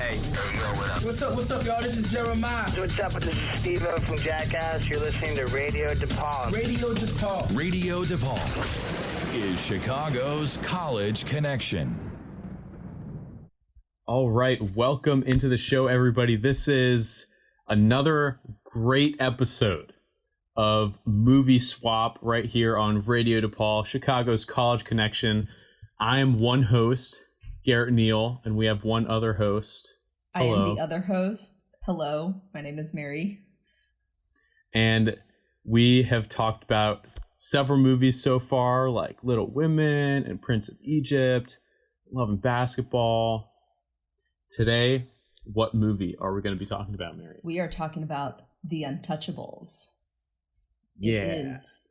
Hey, yo, what up? What's up, y'all? This is Jeremiah. What's up? This is Steve-O from Jackass. You're listening to Radio DePaul. Radio DePaul. Radio DePaul is Chicago's college connection. All right, welcome into the show, everybody. This is another great episode of Movie Swap right here on Radio DePaul, Chicago's college connection. I am one host, Garrett Neal, and we have one other host. Hello. I am the other host. Hello, my name is Mary. And we have talked about several movies so far, like Little Women and Prince of Egypt, Love and Basketball. Today, what movie are we going to be talking about, Mary? We are talking about The Untouchables. Yeah. It is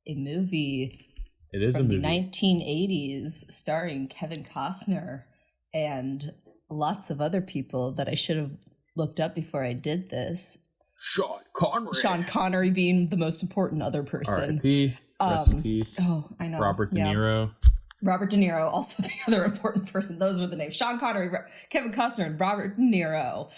a movie. It is from a movie. The 1980s, starring Kevin Costner and lots of other people that I should have looked up before I did this. Sean Connery being the most important other person. R.I.P. Rest in peace. Oh, I know. Robert De Niro. Robert De Niro, also the other important person. Those were the names. Sean Connery, Kevin Costner, and Robert De Niro.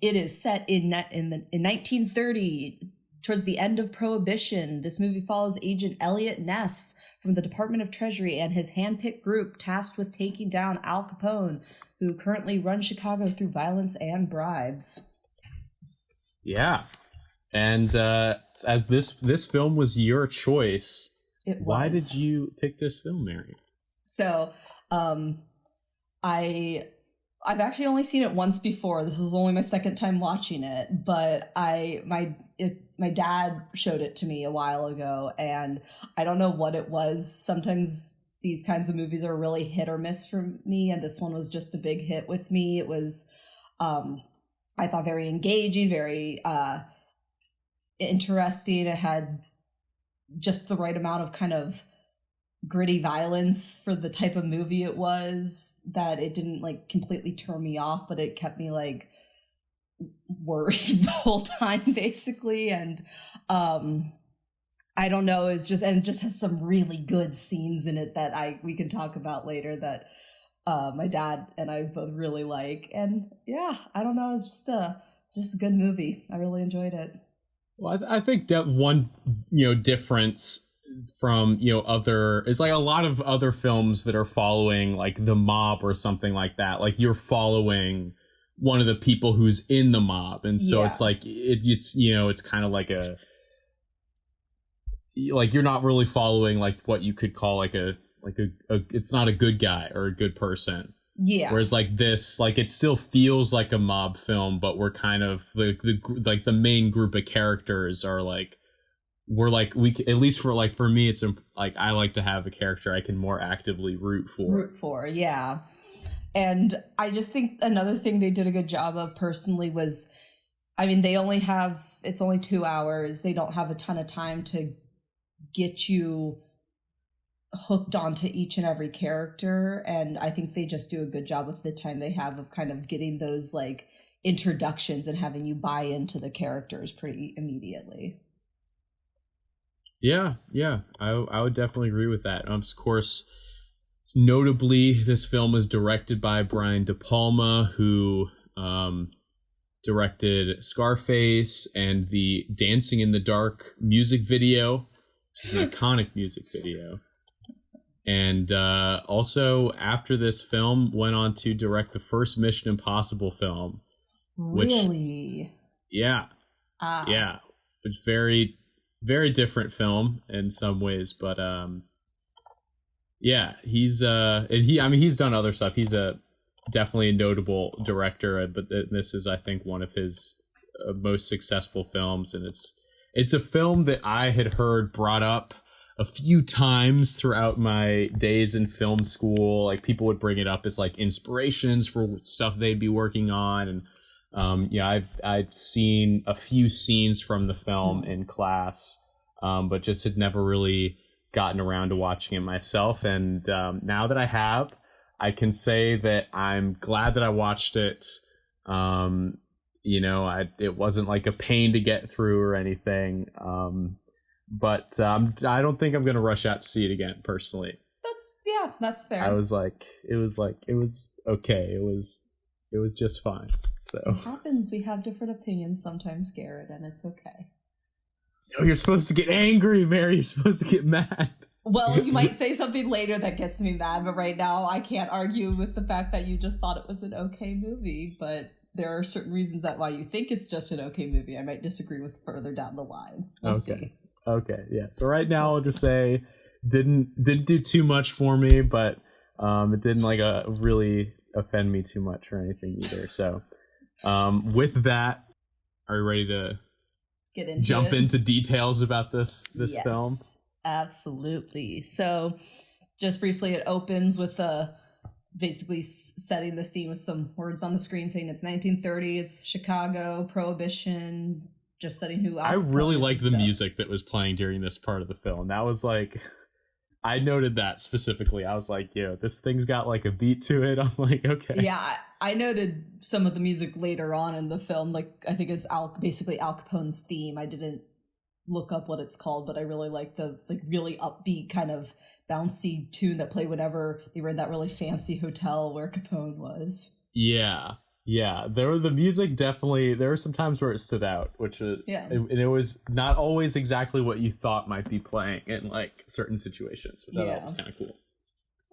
It is set in 1930, towards the end of Prohibition. This movie follows Agent Elliot Ness from the Department of Treasury and his handpicked group tasked with taking down Al Capone, who currently runs Chicago through violence and bribes. Yeah. And as this film was your choice, why did you pick this film, Mary? So, I've actually only seen it once before. This is only my second time watching it, but my dad showed it to me a while ago, and I don't know what it was. Sometimes these kinds of movies are really hit or miss for me, and this one was just a big hit with me. It was, I thought, very engaging, very interesting. It had just the right amount of kind of gritty violence for the type of movie it was, that it didn't like completely turn me off, but it kept me like worried the whole time basically. And I don't know, it just has some really good scenes in it that we can talk about later that my dad and I both really like. And yeah, I don't know, it's just a good movie. I really enjoyed it. Well, I think that one, difference from, it's like a lot of other films that are following like the mob or something like that. Like you're following one of the people who's in the mob. And so it's like, it's kind of like you're not really following like what you could call like a it's not a good guy or a good person. Yeah. Whereas like this, like it still feels like a mob film, but we're kind of the main group of characters are like, at least for me, it's like I like to have a character I can more actively root for. Yeah. And I just think another thing they did a good job of personally was, I mean, it's only 2 hours. They don't have a ton of time to get you hooked onto each and every character, and I think they just do a good job with the time they have of kind of getting those like introductions and having you buy into the characters pretty immediately. Yeah, I would definitely agree with that. Of course, notably, this film was directed by Brian De Palma, who directed Scarface and the Dancing in the Dark music video, an iconic music video. And also, after this film, went on to direct the first Mission Impossible film. Really? Yeah. Which very, very different film in some ways, but he's he's done other stuff. He's definitely a notable director, but this is, I think, one of his most successful films, and it's a film that I had heard brought up a few times throughout my days in film school. Like people would bring it up as like inspirations for stuff they'd be working on, and I've seen a few scenes from the film in class, but just had never really gotten around to watching it myself. And now that I have, I can say that I'm glad that I watched it. It wasn't like a pain to get through or anything. But I don't think I'm going to rush out to see it again, personally. That's fair. It was okay. It was just fine. So it happens. We have different opinions sometimes, Garrett, and it's okay. Oh, you're supposed to get angry, Mary. You're supposed to get mad. Well, you might say something later that gets me mad, but right now I can't argue with the fact that you just thought it was an okay movie, but there are certain reasons that why you think it's just an okay movie. I might disagree with further down the line. We'll see. Okay, yeah. So right now I'll just say didn't do too much for me, but it didn't like really offend me too much or anything either. So with that, are you ready to jump into details about this yes, film? Absolutely. So just briefly, it opens with basically setting the scene with some words on the screen saying it's 1930s, Chicago, Prohibition, just setting who Al Capone I really is liked and the stuff. music that was playing during this part of the film. That was like, I noted that specifically. I was like, yo, this thing's got like a beat to it. I'm like, okay. Yeah, I noted some of the music later on in the film. Like, I think it's basically Al Capone's theme. I didn't look up what it's called, but I really like the really upbeat kind of bouncy tune that played whenever they were in that really fancy hotel where Capone was. Yeah. The music definitely, there were some times where it stood out, which was, and it was not always exactly what you thought might be playing in like certain situations, which I thought was kind of cool.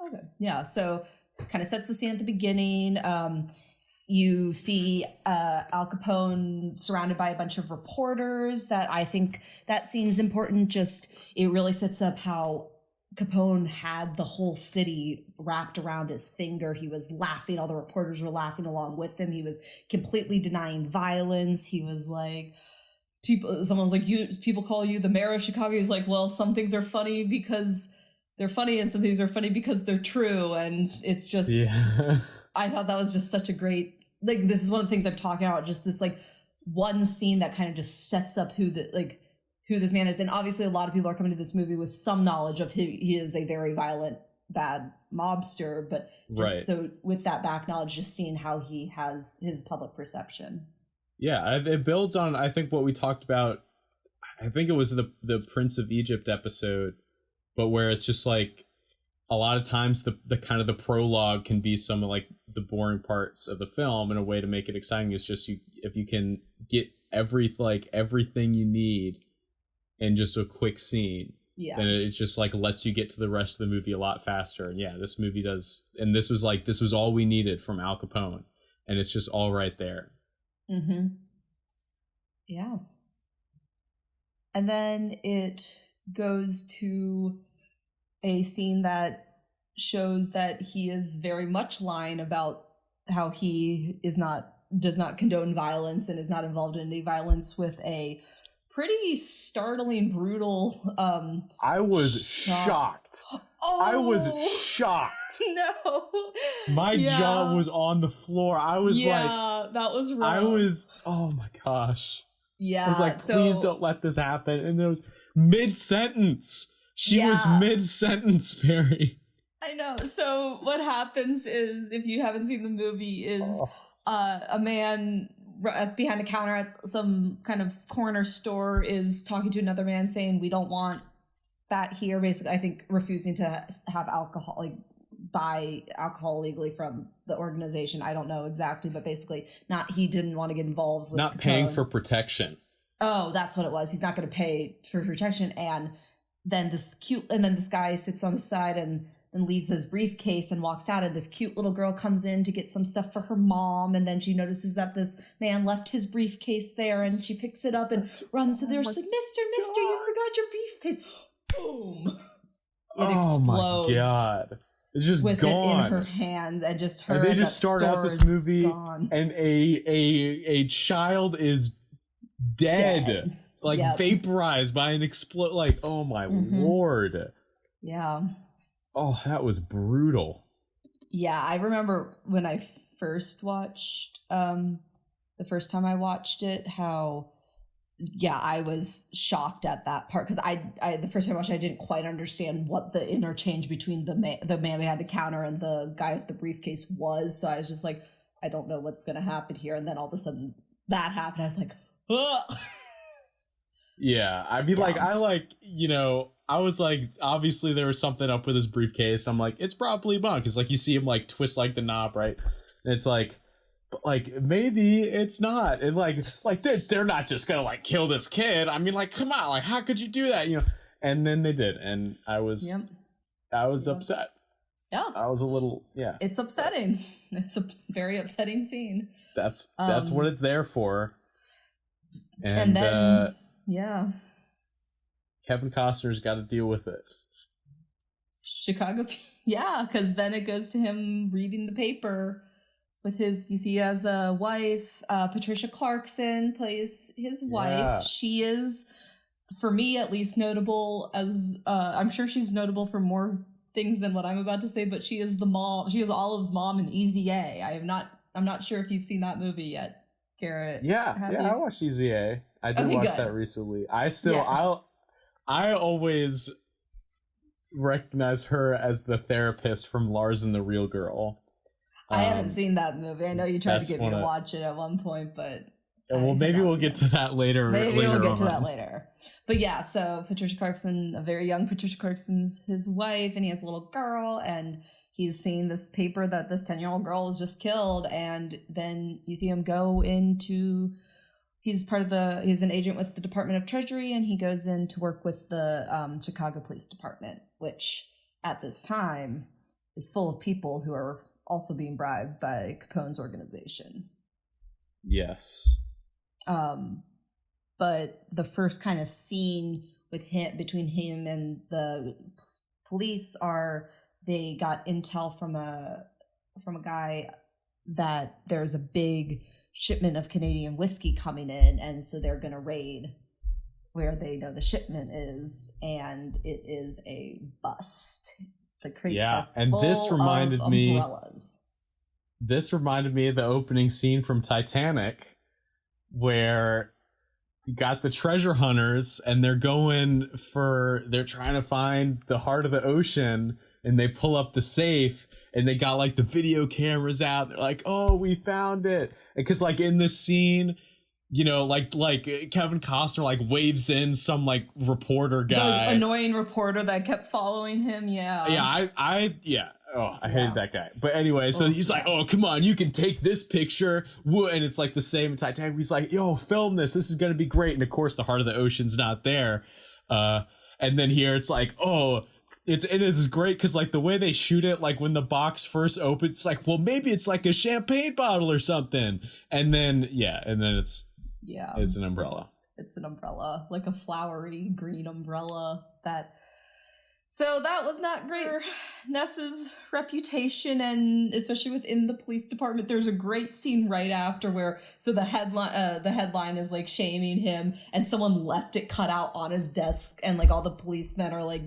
Okay. Yeah, so this kind of sets the scene at the beginning. You see Al Capone surrounded by a bunch of reporters. That I think that scene's important. Just it really sets up how Capone had the whole city wrapped around his finger. He was laughing. All the reporters were laughing along with him. He was completely denying violence. He was like, someone was like, people call you the mayor of Chicago. He's like, well, some things are funny because they're funny and some things are funny because they're true. And it's just, I thought that was just such a great, like, this is one of the things I'm talking about, just this like one scene that kind of just sets up who this man is. And obviously a lot of people are coming to this movie with some knowledge of he is a very violent, bad mobster, but just so with that back knowledge, just seeing how he has his public perception. Yeah, it builds on, I think, what we talked about. I think it was the Prince of Egypt episode, but where it's just like a lot of times the kind of the prologue can be some of like the boring parts of the film, and a way to make it exciting is just if you can get everything you need in just a quick scene, then it just like lets you get to the rest of the movie a lot faster. And yeah, this movie does, and this was all we needed from Al Capone, and it's just all right there. Mm-hmm. Yeah. And then it goes to a scene that shows that he is very much lying about how he does not condone violence and is not involved in any violence, with a pretty startling, brutal I was shocked. Oh, I was shocked. No. My jaw was on the floor. I was like, that was wrong. Oh my gosh. Yeah. I was like, please don't let this happen. And it was mid-sentence. She was mid-sentence, Mary. I know. So what happens is, if you haven't seen the movie, is a man behind a counter at some kind of corner store is talking to another man saying, we don't want that here. Basically, I think refusing to have alcohol, like buy alcohol legally from the organization. I don't know exactly, but basically he didn't want to get involved with not Capone. Paying for protection. Oh, that's what it was. He's not going to pay for protection. And then this guy sits on the side and leaves his briefcase and walks out, and this cute little girl comes in to get some stuff for her mom, and then she notices that this man left his briefcase there, and she picks it up and runs to there. She's like, Mister, you forgot your briefcase. Boom. It explodes. Oh my god. It's just with gone. It in her hand, and just her. And they just start out this movie, gone. And a child is dead. Like vaporized by an explode. Like, oh my lord. Yeah. Oh, that was brutal. Yeah, I remember when I first watched, the first time I watched it, how, I was shocked at that part, because I the first time I watched it, I didn't quite understand what the interchange between the man behind the counter and the guy with the briefcase was. So I was just like, I don't know what's going to happen here. And then all of a sudden that happened. I was like, ugh. Yeah, I mean, I was like, obviously there was something up with his briefcase. I'm like, it's probably a bunk. It's like you see him like twist like the knob, right? And it's like, but like maybe it's not, and like they're not just gonna like kill this kid. I mean, like, come on, like how could you do that, you know? And then they did, and I was upset. Yeah, I was a little It's upsetting. It's a very upsetting scene. That's what it's there for. And then Kevin Costner's got to deal with it. Chicago, because then it goes to him reading the paper with his, you see, he has a wife. Patricia Clarkson plays his wife. She is, for me at least, notable as, I'm sure she's notable for more things than what I'm about to say, but she is the mom. She is Olive's mom in Easy A. I'm not sure if you've seen that movie yet, Garrett. I watched Easy A. I did watch that recently. I always recognize her as the therapist from Lars and the Real Girl. I haven't seen that movie. I know you tried to get me to watch it at one point, but well, maybe we'll get to that later. Maybe we'll get to that later. But yeah, so Patricia Clarkson, a very young Patricia Clarkson's his wife, and he has a little girl, and he's seeing this paper that this 10-year-old girl is just killed, and then you see him go into. He's an agent with the Department of Treasury, and he goes in to work with the Chicago Police Department, which at this time is full of people who are also being bribed by Capone's organization. Yes. But the first kind of scene between him and the police they got intel from a guy that there's a big shipment of Canadian whiskey coming in, and so they're going to raid where they know the shipment is, and it is a bust. It's a crate and this reminded me umbrellas. This reminded me of the opening scene from Titanic, where you got the treasure hunters and they're trying to find the heart of the ocean, and they pull up the safe and they got like the video cameras out. They're like, "Oh, we found it." Because like in this scene, you know, like Kevin Costner like waves in some like reporter guy, the annoying reporter that kept following him. I hated that guy. But anyway, so he's like, "Oh, come on, you can take this picture." And it's like the same in Titanic. He's like, "Yo, film this. This is going to be great." And of course, the heart of the ocean's not there. And then here it's like, "Oh, it's great," because like the way they shoot it, like when the box first opens, it's like, well, maybe it's like a champagne bottle or something. And then it's an umbrella. It's an umbrella, like a flowery green umbrella So that was not great for Ness's reputation, and especially within the police department. There's a great scene right after the headline is like shaming him, and someone left it cut out on his desk, and like all the policemen are like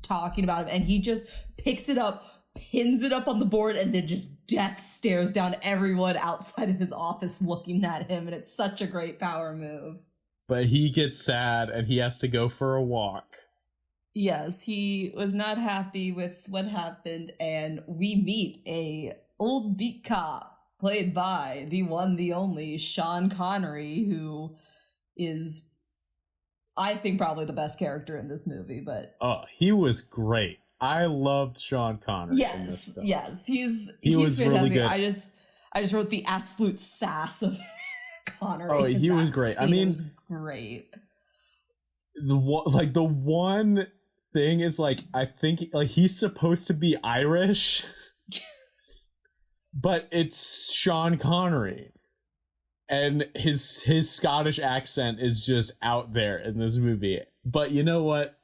talking about him, and he just picks it up, pins it up on the board, and then just death stares down everyone outside of his office looking at him, and it's such a great power move. But he gets sad and he has to go for a walk. Yes, he was not happy with what happened, and we meet a old beat cop played by the one, the only Sean Connery, who is, I think, probably the best character in this movie. But he was great. I loved Sean Connery. Yes, he's was fantastic. Really good. I just wrote the absolute sass of Connery. Oh, he was great. I mean, was great. The one thing is, like, I think like he's supposed to be Irish, but it's Sean Connery, and his Scottish accent is just out there in this movie. But you know what?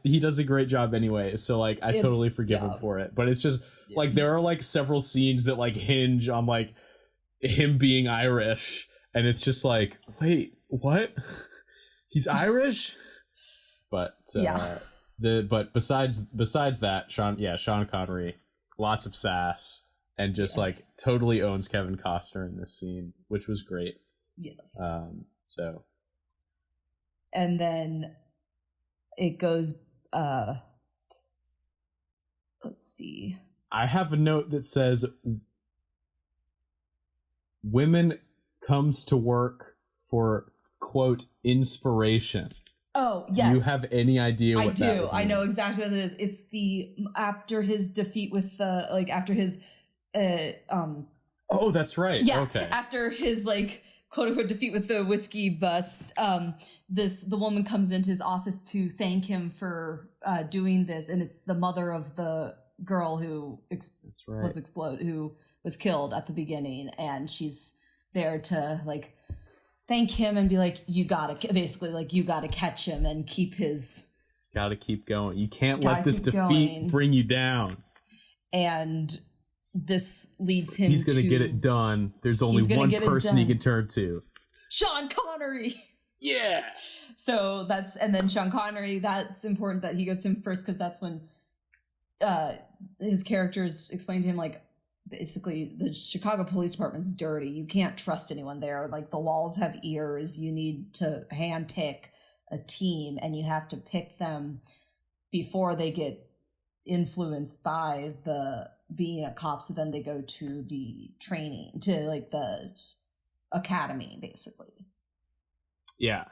He does a great job anyway, so like I totally forgive him for it. But it's just like there are like several scenes that like hinge on like him being Irish, and it's just like, wait, what? He's Irish? But but besides that, Sean Connery, lots of sass, and just like totally owns Kevin Costner in this scene, which was great. Yes. So. And then it goes, let's see. I have a note that says women comes to work for, quote, inspiration. Oh, yes. Do you have any idea what that is? I know exactly what it is. It's after his defeat with after his Oh, that's right. Yeah, Okay. after his like quote unquote defeat with the whiskey bust, the woman comes into his office to thank him for doing this, and it's the mother of the girl who who was killed at the beginning, and she's there to like thank him and be like, you gotta catch him and keep his. Gotta keep going. You can't let this defeat bring you down. And this leads him. He's gonna get it done. There's only one person he can turn to. Sean Connery. Yeah. So and then Sean Connery. That's important that he goes to him first, because that's when his characters explain to him like, basically the Chicago Police Department's dirty. You can't trust anyone there. Like, the walls have ears. You need to handpick a team, and you have to pick them before they get influenced by the being a cop. So then they go to the training, to like the academy, basically. Yeah.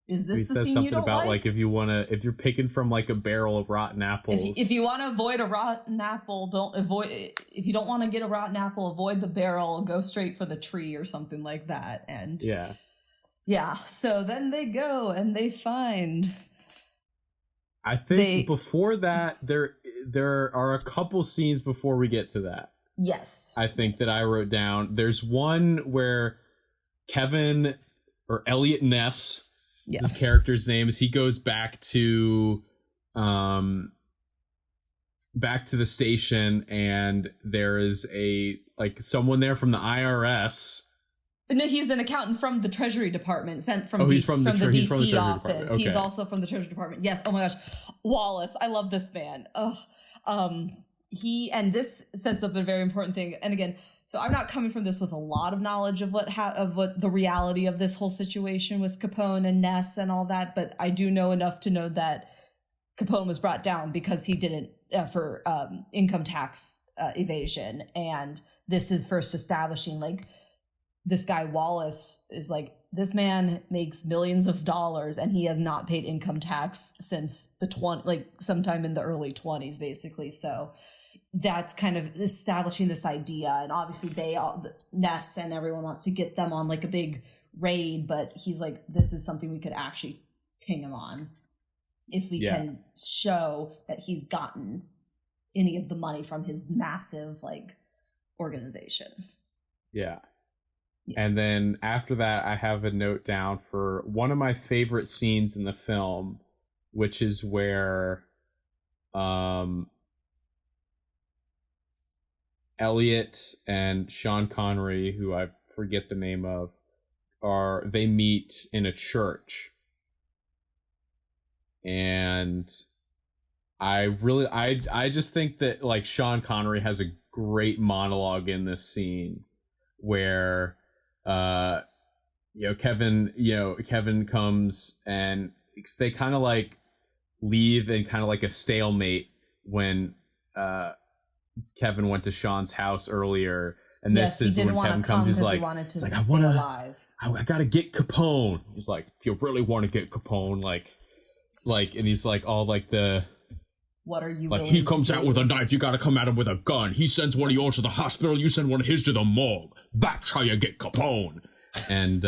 Is this the scene you don't about like if you're picking from like a barrel of rotten apples. If you want to avoid a rotten apple, if you don't want to get a rotten apple, avoid the barrel, go straight for the tree or something like that. And yeah. So then they go and they find. I think before that, there are a couple scenes before we get to that. Yes. I think that I wrote down. There's one where Kevin or Elliot Ness. Yeah. His character's name is, he goes back to the station, and there is someone there from the IRS. No, he's an accountant from the Treasury Department, sent from, he's from the DC office. Okay. He's also from the Treasury Department. Yes. Oh my gosh, Wallace! I love this man. This sets up a very important thing. And again, so I'm not coming from this with a lot of knowledge of what the reality of this whole situation with Capone and Ness and all that, but I do know enough to know that Capone was brought down because he didn't for income tax evasion, and this is first establishing like this guy Wallace is like, this man makes millions of dollars and he has not paid income tax since sometime in the early 20s, basically. So that's kind of establishing this idea, and obviously Ness and everyone wants to get them on like a big raid, but he's like, this is something we could actually ping him on if we can show that he's gotten any of the money from his massive like organization. Yeah. And then after that, I have a note down for one of my favorite scenes in the film, which is where Elliot and Sean Connery, who I forget the name of, they meet in a church. And I just think that like Sean Connery has a great monologue in this scene where Kevin comes, and they kind of like leave in kind of like a stalemate when Kevin went to Sean's house earlier, and this is when Kevin comes. He's like, I gotta get Capone. He's like, if you really want to get Capone, and he's like, all like the. What are you? Like, he comes out with a knife, you gotta come at him with a gun. He sends one of yours to the hospital, you send one of his to the morgue. That's how you get Capone. And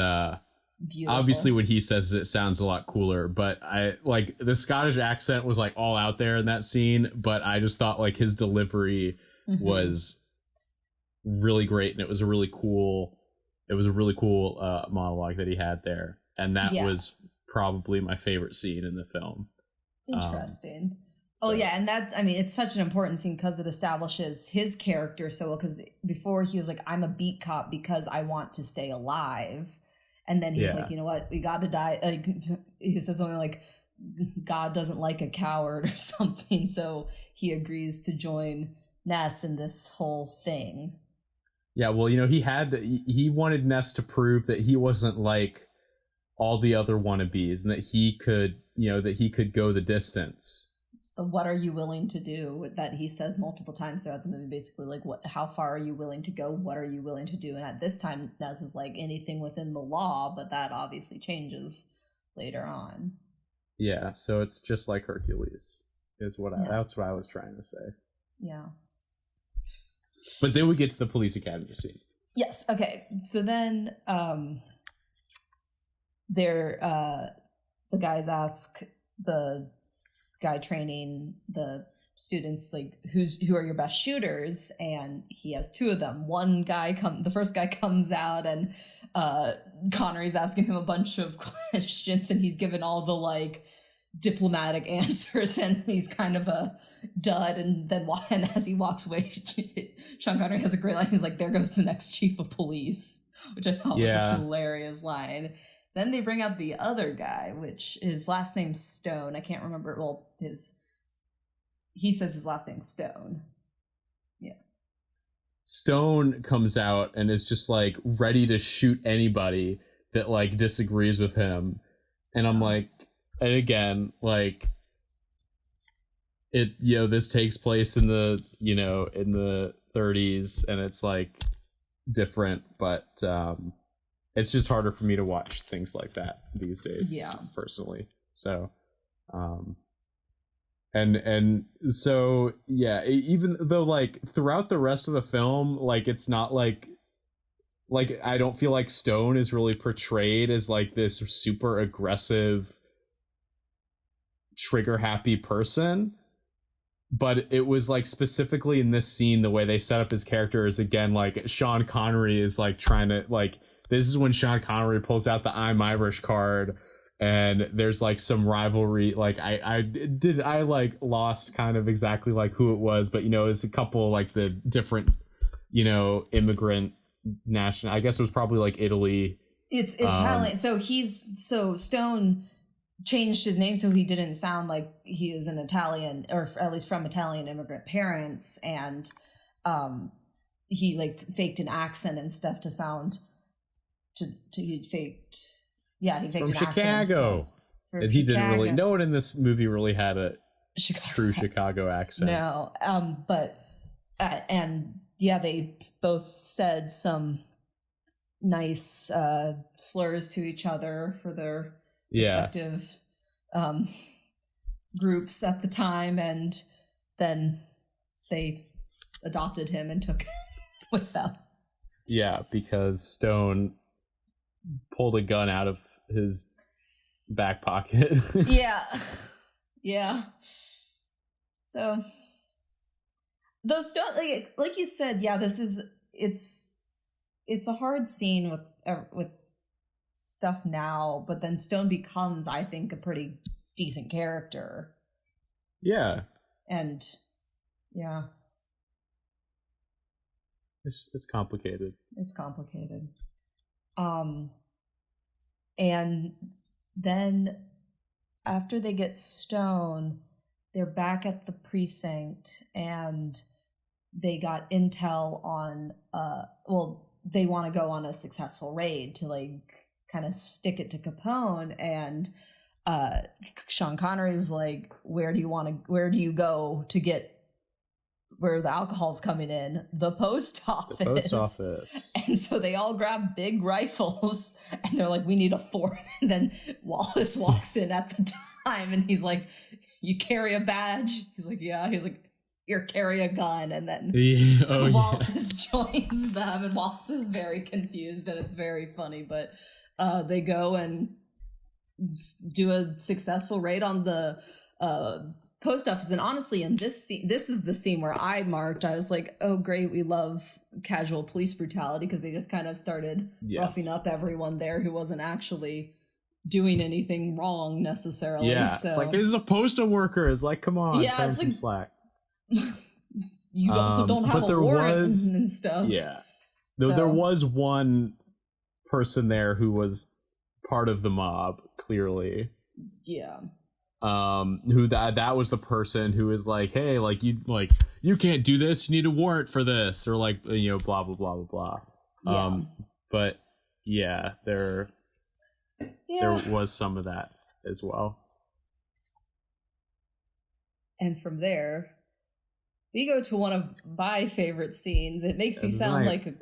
obviously what he says, it sounds a lot cooler, but I like the Scottish accent was like all out there in that scene, but I just thought like his delivery was really great, and it was a really cool monologue that he had there, and that was probably my favorite scene in the film. Interesting. Oh, yeah, and it's such an important scene because it establishes his character so well, because before he was like, I'm a beat cop because I want to stay alive. And then he's like, you know what, we got to die. He says something like, God doesn't like a coward or something. So he agrees to join Ness in this whole thing. Yeah, well, he wanted Ness to prove that he wasn't like all the other wannabes, and that he could go the distance. It's the what are you willing to do that he says multiple times throughout the movie, basically like how far are you willing to go, what are you willing to do, and at this time Ness is like anything within the law, but that obviously changes later on. Yeah, so it's just like Hercules is that's what I was trying to say. Yeah. But then we get to the police academy scene. Yes. Okay. So then, the guys ask the guy training the students, like, who are your best shooters? And he has two of them. The first guy comes out, and Connery's asking him a bunch of questions, and he's given all the like diplomatic answers, and he's kind of a dud. And then as he walks away, Sean Connery has a great line. He's like, "There goes the next chief of police," which I thought was a hilarious line. Then they bring up the other guy, which his last name's Stone. I can't remember. Well, he says his last name's Stone. Yeah. Stone comes out and is just like ready to shoot anybody that like disagrees with him. And I'm like, and again, like it, this takes place in the 30s, and it's like different, but it's just harder for me to watch things like that these days. Yeah. Personally. So, and so, yeah, even though like throughout the rest of the film, like it's not like I don't feel like Stone is really portrayed as like this super aggressive, trigger happy person. But it was like specifically in this scene, the way they set up his character is, again, like Sean Connery is like trying to like, this is when Sean Connery pulls out the I'm Irish card, and there's like some rivalry. Like I like lost kind of exactly like who it was, but it's a couple like the different, immigrant national, I guess it was probably like Italy. It's Italian. So Stone changed his name so he didn't sound like he is an Italian, or at least from Italian immigrant parents, and he like faked an accent and stuff to sound he faked from an Chicago. Accent and he didn't really, no one in this movie really had a true Chicago accent. No, but they both said some nice slurs to each other for their respective groups at the time, and then they adopted him and took him with them. Yeah, because Stone pulled a gun out of his back pocket. Yeah. So, though Stone, like you said, it's a hard scene with stuff now, but then Stone becomes, I think, a pretty decent character. Yeah. And yeah. It's complicated. And then after they get Stone, they're back at the precinct, and they got intel on they want to go on a successful raid to like kind of stick it to Capone, and Sean Connery's like, where do you go to get where the alcohol's coming in? The post office. And so they all grab big rifles, and they're like, we need a fourth. And then Wallace walks in at the time, and he's like, you carry a badge? He's like, yeah. He's like, here, carry a gun. And then Wallace joins them, and Wallace is very confused, and it's very funny. But they go and do a successful raid on the post office. And honestly, in this scene, this is the scene where I was like, oh great, we love casual police brutality, because they just kind of started roughing up everyone there who wasn't actually doing anything wrong necessarily. So it's like, this is a postal worker. It's like, come on, it's like slack. You also don't have a warrant and stuff. There was one person there who was part of the mob, clearly. Who that was the person who was like, hey, you can't do this, you need a warrant for this, or like, blah blah blah blah blah. But there was some of that as well. And from there we go to one of my favorite scenes. It makes me sound like a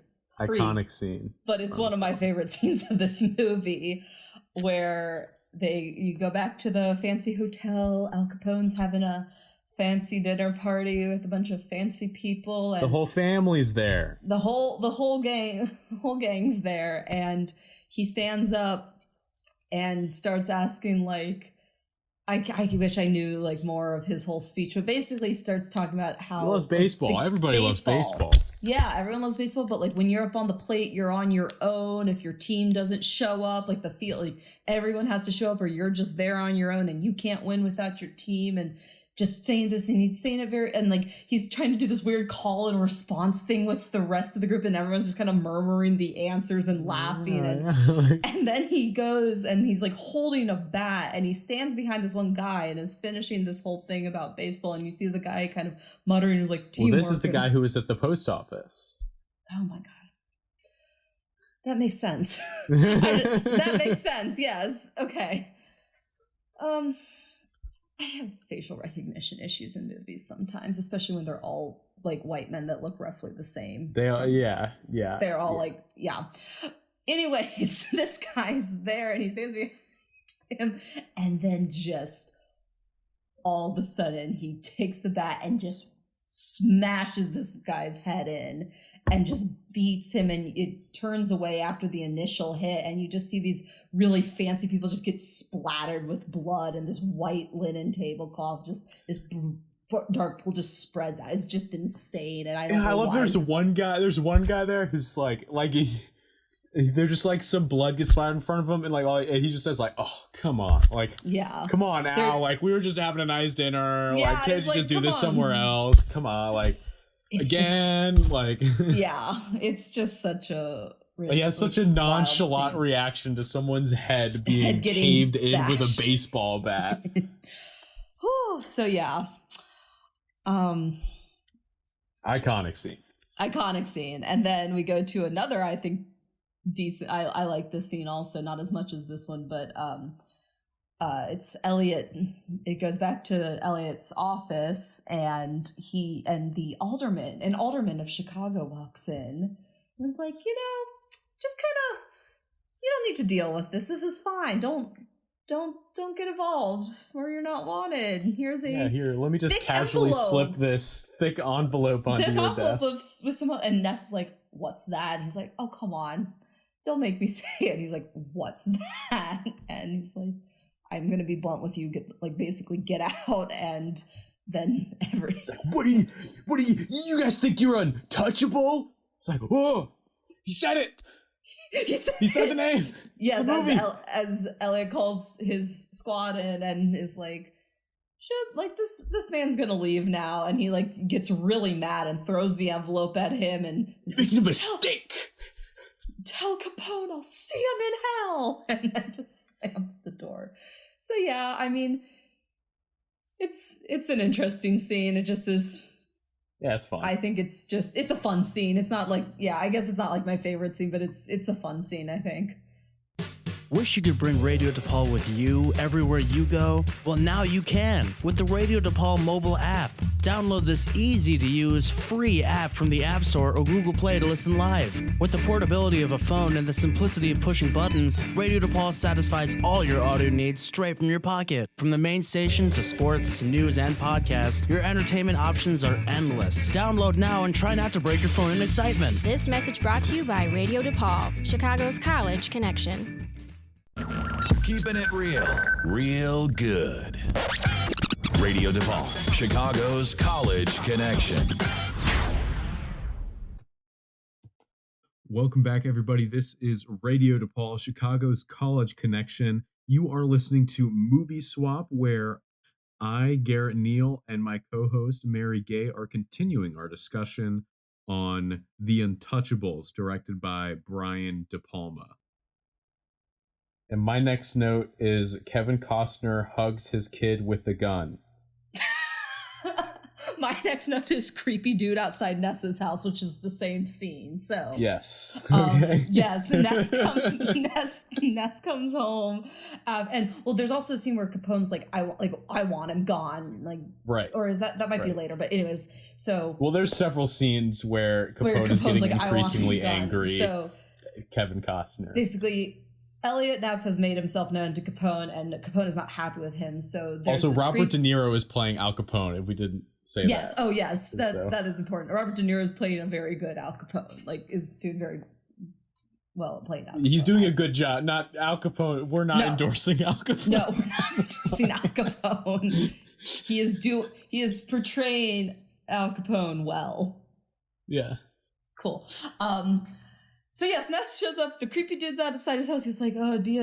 freak, iconic scene, but it's one of my favorite scenes of this movie, where you go back to the fancy hotel. Al Capone's having a fancy dinner party with a bunch of fancy people, and the whole family's there. The whole gang's there, and he stands up and starts asking, like, I wish I knew like more of his whole speech, but basically starts talking about how he loves baseball. Like, Everybody loves baseball. Yeah, everyone loves baseball, but like when you're up on the plate, you're on your own. If your team doesn't show up, like the field, like everyone has to show up, or you're just there on your own, and you can't win without your team. And just saying this, and he's saying it and like he's trying to do this weird call and response thing with the rest of the group, and everyone's just kind of murmuring the answers and laughing. And then he goes and he's like holding a bat, and he stands behind this one guy and is finishing this whole thing about baseball, and you see the guy kind of muttering, is like, teamwork. Well, this is the guy who was at the post office. Oh my god, that makes sense. That makes sense. Yes. Okay. I have facial recognition issues in movies sometimes, especially when they're all like white men that look roughly the same. They are, yeah. They're all like, yeah. Anyways, this guy's there and he stands behind him, and then just all of a sudden he takes the bat and just smashes this guy's head in and just beats him, and it turns away after the initial hit, and you just see these really fancy people just get splattered with blood, and this white linen tablecloth, just this dark pool just spreads out. It's just insane. And I love there's one guy there who's like they're just like some blood gets splattered in front of him, and and he just says like, oh, come on, like, yeah, come on now, like, we were just having a nice dinner, yeah, like, can't you just do this somewhere else? Come on, like, it's again, just, like, yeah, it's just such a really, he has such a nonchalant reaction to someone's head being caved in with a baseball bat. So yeah, iconic scene, and then we go to another, I think, decent. I like this scene also, not as much as this one, but it's Elliot. It goes back to Elliot's office, and the alderman of Chicago walks in and is like, just kind of, you don't need to deal with this. This is fine. Don't get involved or you're not wanted. Here's here, let me just casually slip this thick envelope onto your desk. With someone, and Ness like, what's that? And he's like, oh, come on, don't make me say it. He's like, what's that? And he's like, I'm gonna be blunt with you, basically get out. And then it's like, what do you guys think you're untouchable? It's like, oh, he said it. He said the name. Yes, as Elliot calls his squad in and is like, shit, like this man's gonna leave now, and he like gets really mad and throws the envelope at him, and he's making a mistake. Tell Capone I'll see him in hell, and then just slams the door. So yeah, I mean, it's an interesting scene. It just is. Yeah, it's fun. I think it's a fun scene. It's not like, I guess it's not like my favorite scene, but it's a fun scene, I think. Wish you could bring Radio DePaul with you everywhere you go? Well, now you can with the Radio DePaul mobile app. Download this easy-to-use, free app from the App Store or Google Play to listen live. With the portability of a phone and the simplicity of pushing buttons, Radio DePaul satisfies all your audio needs straight from your pocket. From the main station to sports, news, and podcasts, your entertainment options are endless. Download now and try not to break your phone in excitement. This message brought to you by Radio DePaul, Chicago's college connection. Keeping it real good. Radio DePaul, Chicago's college connection. Welcome back, everybody. This is Radio DePaul, Chicago's college connection. You are listening to Movie Swap, where I, Garrett Neal, and my co-host, Mary Gay, are continuing our discussion on The Untouchables, directed by Brian De Palma. And my next note is Kevin Costner hugs his kid with a gun. My next note is creepy dude outside Ness's house, which is the same scene. So yes, okay. Yes, Ness comes home, and well, there's also a scene where Capone's like, I want him gone, like, right, or is that might be later? But anyways, so there's several scenes where Capone is getting like, increasingly angry. So Kevin Costner basically Elliot Ness has made himself known to Capone, and Capone is not happy with him. So there's also Robert De Niro is playing Al Capone. If we didn't say yes, that. oh yes, that is important. Robert De Niro is playing a very good Al Capone. Like is doing very well at playing Al Capone. He's doing a good job. Not Al Capone. We're not endorsing Al Capone. No, we're not endorsing Al Capone. He is portraying Al Capone well. Yeah. Cool. So yes, Ness shows up. The creepy dude's outside his house. He's like, "Oh, it'd be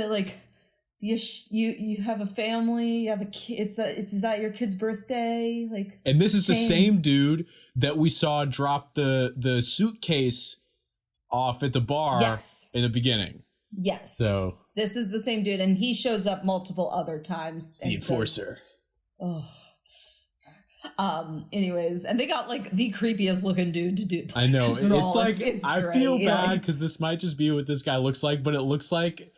you have a family. You have a kid. Is that your kid's birthday?" Like, and this is the same dude that we saw drop the suitcase off at the bar in the beginning. Yes. So this is the same dude, and he shows up multiple other times. The enforcer. Anyways, and they got like the creepiest looking dude to do. I know. It's like it's I great. feel bad because this might just be what this guy looks like, but it looks like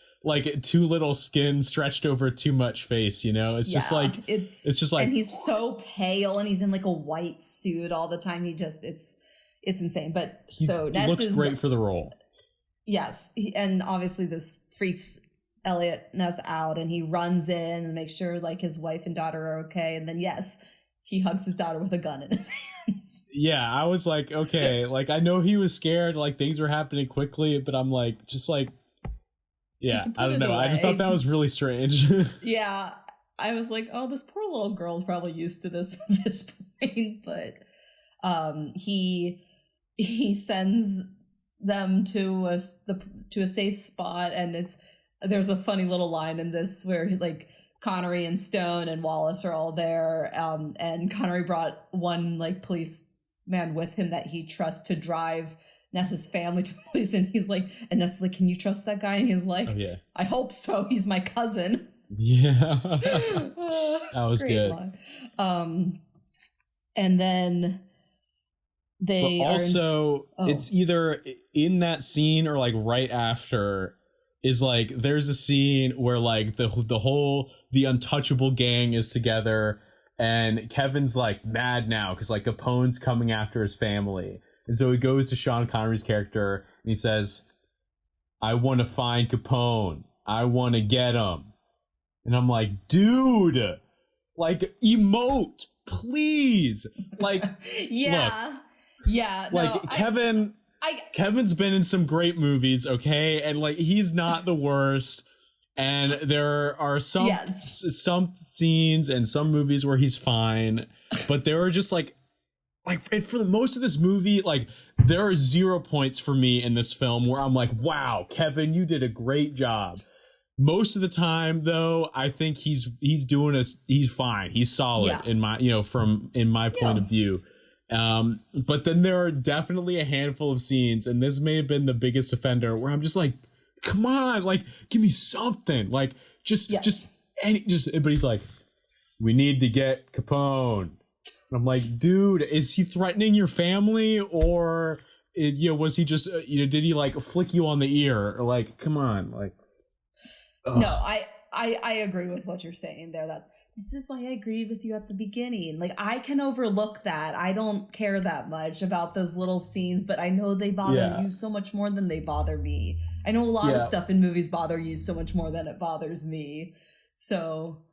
too little skin stretched over too much face. You know, it's just like it's just like, and he's so pale, and he's in like a white suit all the time. It's insane. But so Ness looks great for the role. Yes, and obviously this freaks Elliot Ness out, and he runs in and makes sure like his wife and daughter are okay, and then he hugs his daughter with a gun in his hand. Yeah, I was like, okay, like I know he was scared, like things were happening quickly, but I'm like, just like, yeah, I don't know. I just thought that was really strange. Yeah, I was like, oh, this poor little girl's probably used to this at this point, but he sends them to a safe spot, and there's a funny little line in this where like Connery and Stone and Wallace are all there, and Connery brought one like policeman with him that he trusts to drive Ness's family to police, and he's like, and Ness is like, can you trust that guy? And he's like, oh, yeah. I hope so. He's my cousin. Yeah, that was good. Line. And then they it's either in that scene or like right after is like there's a scene where like the Untouchable gang is together, and Kevin's like mad now because like Capone's coming after his family, and so he goes to Sean Connery's character and he says, I want to find Capone, I want to get him. And I'm like, dude, like emote, please. Like, yeah, look, yeah. Like no, Kevin's been in some great movies, okay, and like he's not the worst. And there are some scenes and some movies where he's fine, but there are just like and for the most of this movie, like there are 0 points for me in this film where I'm like, wow, Kevin, you did a great job. Most of the time, though, I think he's fine. He's solid in my point of view. But then there are definitely a handful of scenes, and this may have been the biggest offender, where I'm just like, come on, like give me something, like but he's like, we need to get Capone. And I'm like, dude, is he threatening your family, or was he just did he like flick you on the ear, or like, come on, like. Ugh. No, I agree with what you're saying there. That this is why I agreed with you at the beginning. Like, I can overlook that. I don't care that much about those little scenes, but I know they bother you so much more than they bother me. I know a lot of stuff in movies bother you so much more than it bothers me. So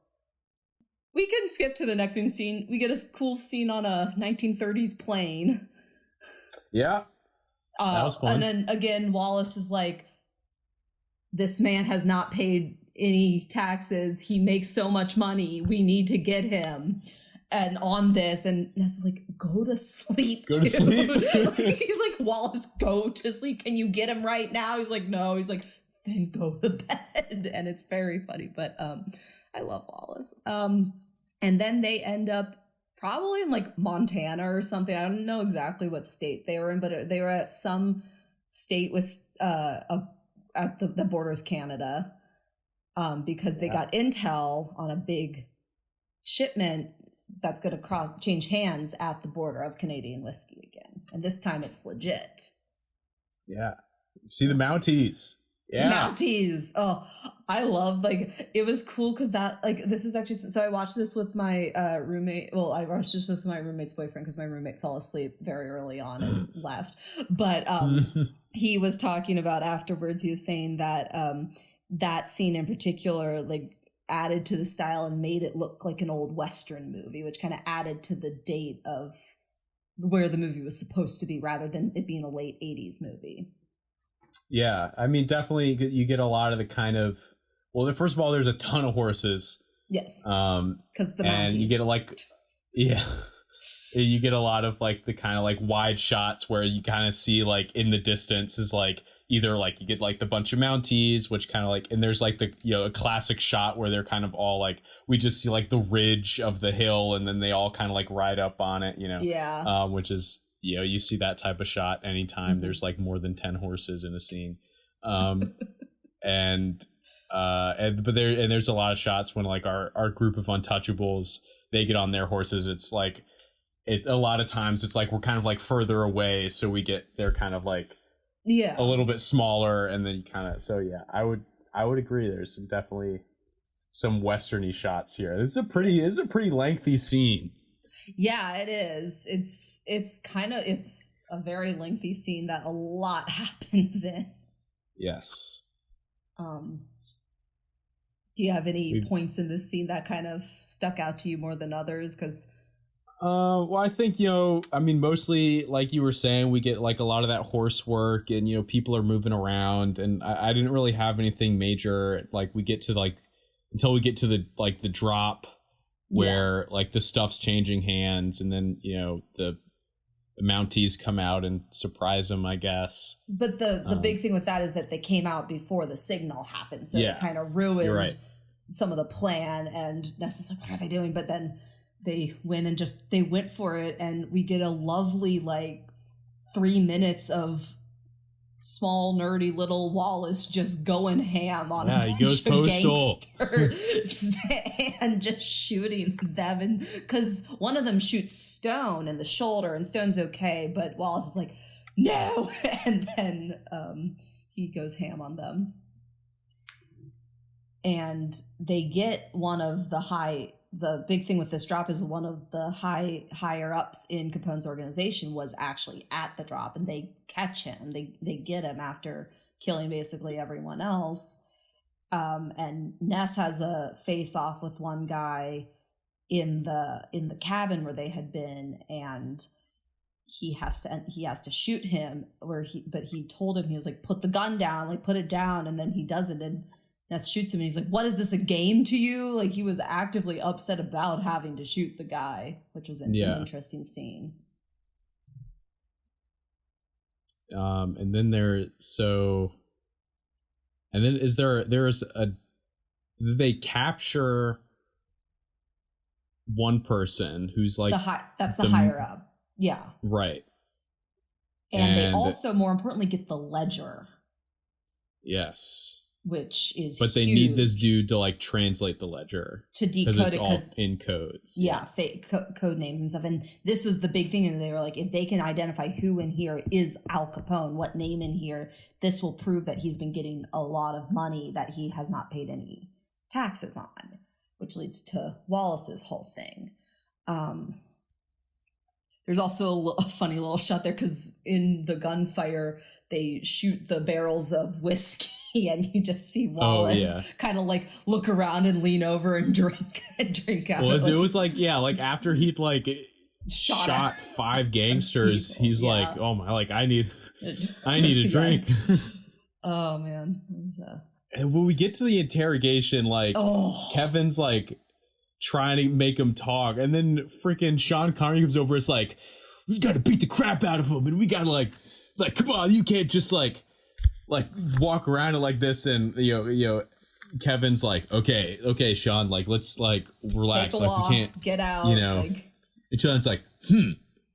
we can skip to the next scene. We get a cool scene on a 1930s plane. Yeah. That was fun. And then again, Wallace is like, this man has not paid any taxes. He makes so much money. We need to get him. And on this, and Ness is like, go to sleep, Go to sleep. He's like, Wallace, go to sleep. Can you get him right now? He's like, no. He's like, then go to bed. And it's very funny, but I love Wallace. And then they end up probably in like Montana or something. I don't know exactly what state they were in, but they were at some state with at the borders Canada, because they got intel on a big shipment that's going to change hands at the border of Canadian whiskey again, and this time it's legit. Yeah, see the Mounties. Yeah, Mounties. Oh, I love, like, it was cool because that, like, this is actually, so I watched this with my roommate. Well, I watched this with my roommate's boyfriend because my roommate fell asleep very early on and left. But he was talking about afterwards, he was saying that that scene in particular, like, added to the style and made it look like an old Western movie, which kind of added to the date of where the movie was supposed to be rather than it being a late 80s movie. Yeah, I mean, definitely you get a lot of the kind of, well, first of all, there's a ton of horses. Yes. Because the and Mounties. you get you get a lot of like the kind of like wide shots where you kind of see like in the distance is like either like you get like the bunch of Mounties, which kind of like, and there's like the, a classic shot where they're kind of all like, we just see like the ridge of the hill and then they all kind of like ride up on it, Yeah. which is, you see that type of shot anytime there's like more than 10 horses in a scene. But there's a lot of shots when like our group of Untouchables, they get on their horses. It's a lot of times it's like we're kind of like further away, so they're kind of like a little bit smaller, and then you kind of, so yeah, I would agree. There's definitely some westerny shots here. This is a pretty lengthy scene. Yeah, it is. It's a very lengthy scene that a lot happens in. Yes. Do you have any points in this scene that kind of stuck out to you more than others? Because well, I think, I mean, mostly like you were saying, we get like a lot of that horse work and, people are moving around, and I didn't really have anything major. Like we get to like, until we get to the drop where like the stuff's changing hands, and then, the Mounties come out and surprise them, I guess. But the big thing with that is that they came out before the signal happened, so it kind of ruined some of the plan, and Ness is like, what are they doing? But then they went for it, and we get a lovely like 3 minutes of small nerdy little Wallace just going ham on a bunch of gangsters and just shooting them, and because one of them shoots Stone in the shoulder and Stone's okay, but Wallace is like, no, and then he goes ham on them, and they get one of the big thing with this drop is one of the higher ups in Capone's organization was actually at the drop, and they catch him. They get him after killing basically everyone else. And Ness has a face off with one guy in the cabin where they had been, and he has to shoot him but he told him, he was like, put the gun down, like put it down, and then he doesn't, and Ness shoots him, and he's like, what is this, a game to you? Like, he was actively upset about having to shoot the guy, which was an interesting scene. And then they capture one person who's like that's the higher up. Yeah. Right. And they also, more importantly, get the ledger. Yes. Which is but they need this dude to like translate the ledger to decode it, because it's all in codes. Yeah, fake code names and stuff. And this was the big thing, and they were like, if they can identify who in here is Al Capone, what name in here, this will prove that he's been getting a lot of money that he has not paid any taxes on, which leads to Wallace's whole thing. There's also a funny little shot there because in the gunfire, they shoot the barrels of whiskey, and you just see Wallace kind of like look around and lean over and drink out. Well, it was like, like after he'd like shot 5 gangsters, he's like, oh my, like I need a drink. Oh man. And when we get to the interrogation, like Kevin's like trying to make him talk, and then freaking Sean Connery comes over. It's like, we gotta beat the crap out of him, and we gotta like come on, you can't just like walk around it like this. And Kevin's like, okay, Sean, like let's like relax, like we can't get out, And Sean's like,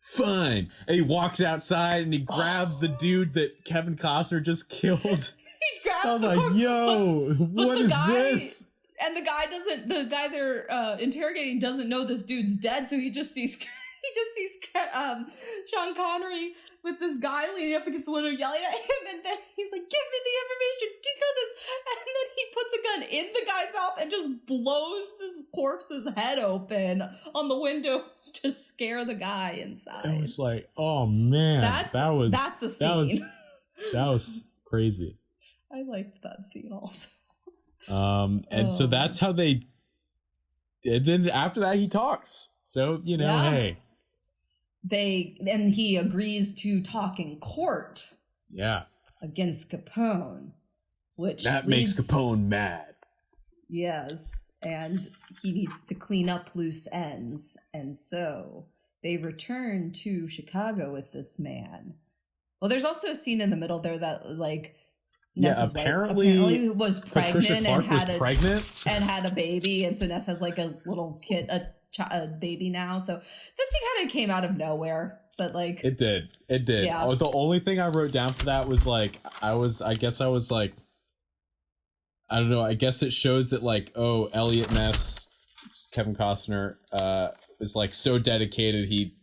fine. And he walks outside and he grabs the dude that Kevin Costner just killed. He grabs I was like, yo, what is this? And the guy they're interrogating doesn't know this dude's dead, so he just sees Sean Connery with this guy leaning up against the window yelling at him, and then he's like, give me the information, decode this, and then he puts a gun in the guy's mouth and just blows this corpse's head open on the window to scare the guy inside. It was like, oh man, that's a scene. That was crazy. I liked that scene also. And so that's how they. And then after that, he talks. So hey. And he agrees to talk in court. Yeah. Against Capone, which that makes Capone mad. Yes, and he needs to clean up loose ends, and so they return to Chicago with this man. Well, there's also a scene in the middle there that like Ness's apparently was pregnant and had a baby, and so Ness has like a little kid, a baby now. So that scene kind of came out of nowhere, but like it did. Yeah. Oh, the only thing I wrote down for that was like I don't know. I guess it shows that like Elliot Ness, Kevin Costner, is like so dedicated. He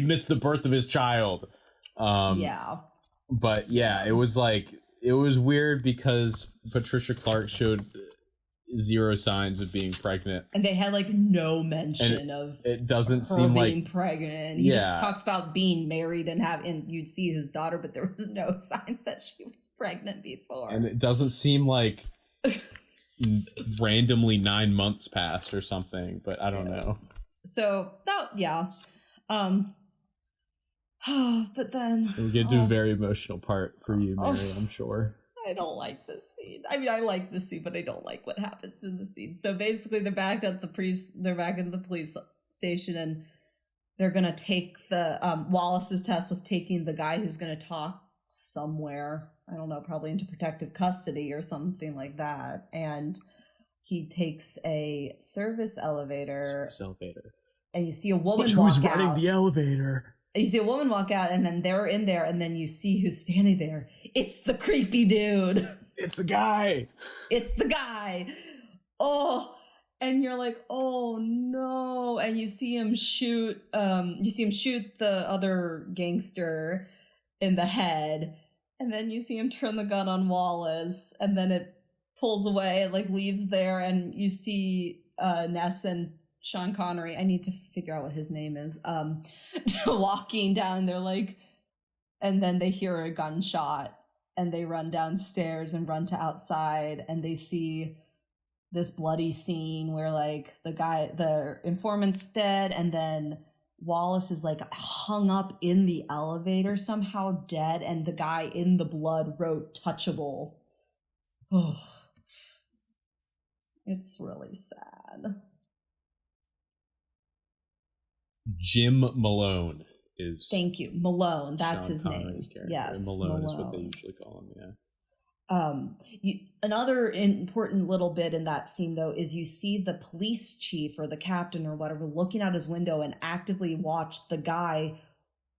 missed the birth of his child. But yeah, it was weird because Patricia Clark showed zero signs of being pregnant, and they had like no mention of it. Doesn't her seem being like pregnant. He just talks about being married and you'd see his daughter, but there was no signs that she was pregnant before. And it doesn't seem like randomly 9 months passed or something, but I don't know. So but then we get to a very emotional part for you, Mary. I'm sure. I don't like this scene. I mean, I like the scene, but I don't like what happens in the scene. So basically, they're back at the police station, and they're gonna take the Wallace's test with taking the guy who's gonna talk somewhere. I don't know, probably into protective custody or something like that. And he takes a service elevator. And you see a woman walk out. Who's running the elevator? You see a woman walk out, and then they're in there, and then you see who's standing there. It's the creepy dude. It's the guy. It's the guy. Oh, and you're like, oh no. And you see him shoot the other gangster in the head, and then you see him turn the gun on Wallace, and then it pulls away, it like leaves there, and you see Ness and Sean Connery, I need to figure out what his name is, walking down, they're like, and then they hear a gunshot, and they run downstairs and run to outside, and they see this bloody scene where like the informant's dead, and then Wallace is like hung up in the elevator somehow dead, and the guy in the blood wrote "Touchable." Oh, it's really sad. Jim Malone is. Thank you, Malone. That's Sean his Connery's name. Character. Yes, Malone is what they usually call him. Yeah. Another important little bit in that scene, though, is you see the police chief or the captain or whatever looking out his window and actively watch the guy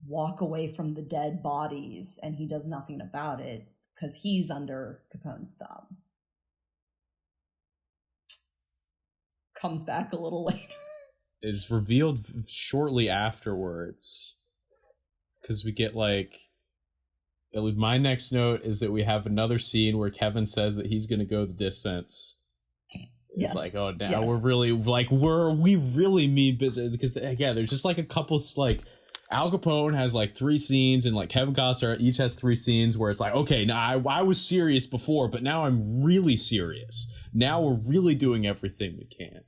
walk away from the dead bodies, and he does nothing about it because he's under Capone's thumb. Comes back a little later. It's revealed shortly afterwards, because we get like. My next note is that we have another scene where Kevin says that he's going to go the distance. It's like, oh, now we're really like, we really mean business, because there's just like a couple, like Al Capone has like 3 scenes, and like Kevin Costner each has 3 scenes where it's like, okay, now I was serious before, but now I'm really serious. Now we're really doing everything we can.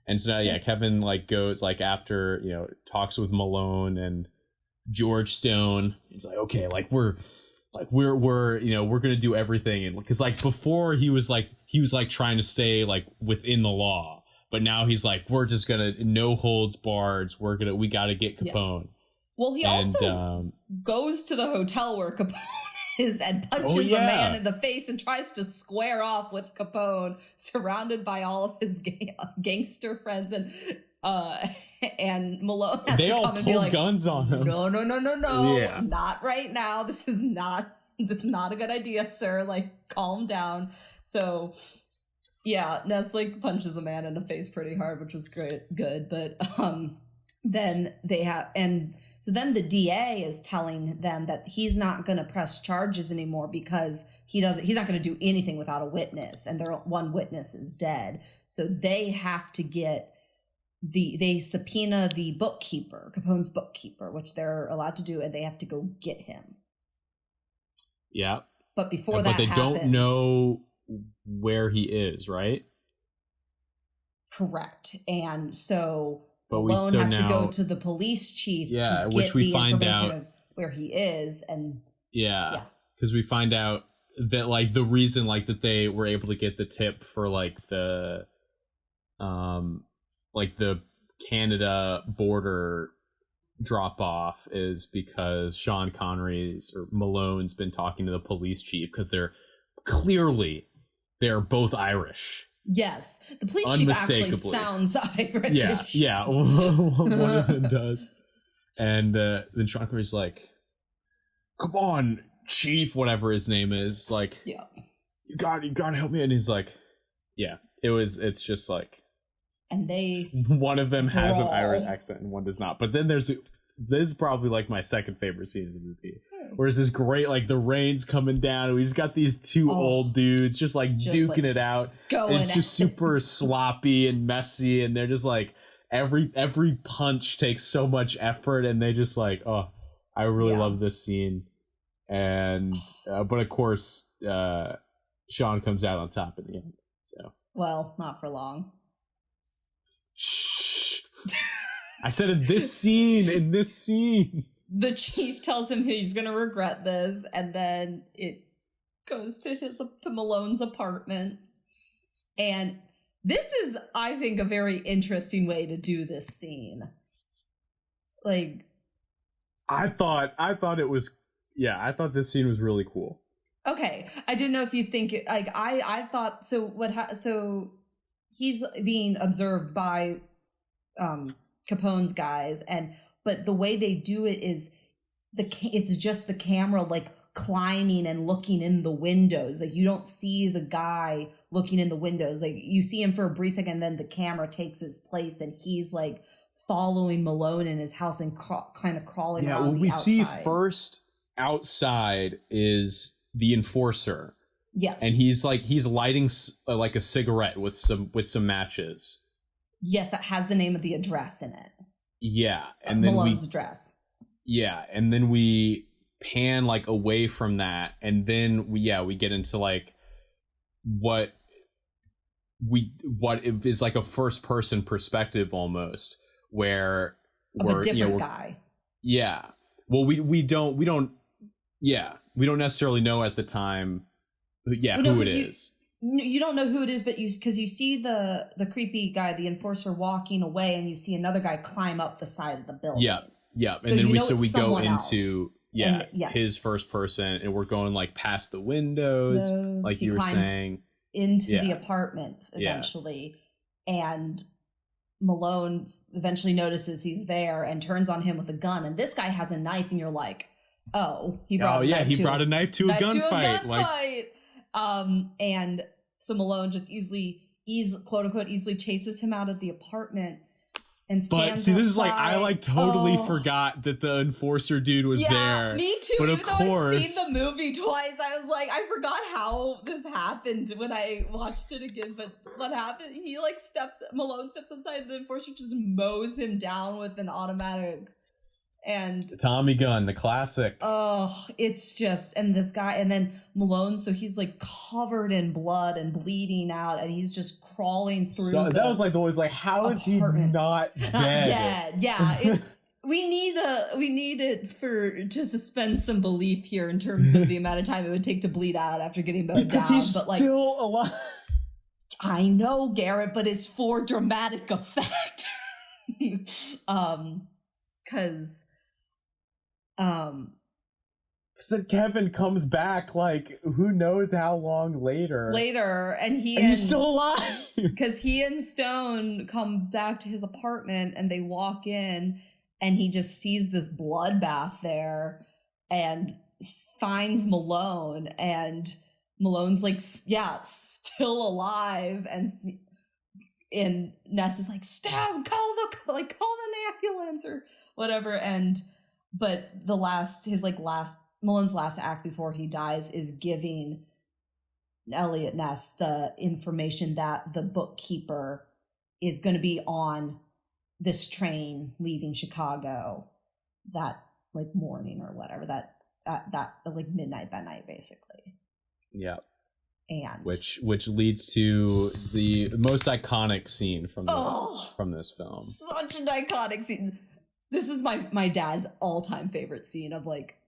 And so Kevin like goes like after, talks with Malone and George Stone. He's like, okay, we're gonna do everything, and because like before he was trying to stay like within the law, but now he's like, we're just gonna no holds barred. We gotta get Capone. Yeah. Well, he also goes to the hotel where Capone is and punches a man in the face and tries to square off with Capone, surrounded by all of his gangster friends, and Malone has to come and be like, guns on him. No, not right now. This is not a good idea, sir. Like, calm down. So, Ness like punches a man in the face pretty hard, which was good. But then they have, and so then the DA is telling them that he's not going to press charges anymore because he's not going to do anything without a witness, and their one witness is dead. So they have to get. They subpoena the bookkeeper, Capone's bookkeeper, which they're allowed to do, and they have to go get him. Yeah. But before that happens... But they don't know where he is, right? Correct. And so But Malone has to now, go to the police chief to get which we the find information out of where he is. And yeah, because we find out that like the reason like that they were able to get the tip for like the Canada border drop off is because Sean Connery's or Malone's been talking to the police chief, because they're both Irish. yes, the police chief actually sounds Irish. Yeah, one of them does. And then Sean Connery's like, "Come on, chief," whatever his name is, like, yeah, you gotta help me. And he's like, yeah, it's just like, and they one of them has an brawl. Irish accent and one does not. But then this is probably like my second favorite scene in the movie, where it's this great, like, the rain's coming down and we just got these two old dudes just duking it out. And it's just super sloppy and messy, and they're just like, every punch takes so much effort, and they just like, oh, I really love this scene. And but of course Sean comes out on top in the end. So. Well, not for long. Shh. I said in this scene. The chief tells him he's gonna regret this, and then it goes to Malone's apartment. And this is, I think, a very interesting way to do this scene. Like, I thought it was, I thought this scene was really cool. Okay, I didn't know if you think it, like, I thought, so so he's being observed by Capone's guys, but the way they do it is it's just the camera like climbing and looking in the windows. Like, you don't see the guy looking in the windows. Like, you see him for a brief second, then the camera takes his place and he's like following Malone in his house and kind of crawling around what the we outside. see first outside is the enforcer. Yes. And he's lighting like a cigarette with some matches. Yes, that has the name of the address in it. Yeah, and then Malone's address. Yeah, and then we pan like away from that, and then we get into like what is like a first person perspective almost, where of a different guy. Yeah. Well, we don't necessarily know at the time. Who it is. You don't know who it is, but because you see the creepy guy, the enforcer, walking away, and you see another guy climb up the side of the building. Yeah, So and then we go else. into his first person, and we're going like past the windows, like you were saying, into the apartment eventually, and Malone eventually notices he's there and turns on him with a gun, and this guy has a knife, and you're like, oh, he brought a knife to a gunfight. And so Malone just quote unquote easily chases him out of the apartment and stands But see, this is like, I totally Oh. forgot that the enforcer dude was there. Me too. But Even of though course, I'd seen the movie twice, I was like, I forgot how this happened when I watched it again. But what happened? He like Malone steps aside, the enforcer just mows him down with an automatic. And Tommy gun, the classic. Oh, it's just, and this guy, and then Malone, so he's like covered in blood and bleeding out, and he's just crawling through. So that was like always like, how is he not dead? Not dead. Yeah. We need it to suspend some belief here in terms of the amount of time it would take to bleed out after getting mowed because down. he's but like, still alive. I know, Garrett, but it's for dramatic effect. Because so Kevin comes back like who knows how long later, and he's still alive because he and Stone come back to his apartment and they walk in and he just sees this bloodbath there and finds Malone, and Malone's like, still alive, and Ness is like, Stone, call the ambulance or whatever. But Malone's last act before he dies is giving Elliot Ness the information that the bookkeeper is going to be on this train leaving Chicago that like morning or whatever, that like midnight that night, basically. Yeah. And which leads to the most iconic scene from this film. Such an iconic scene. This is my dad's all-time favorite scene of like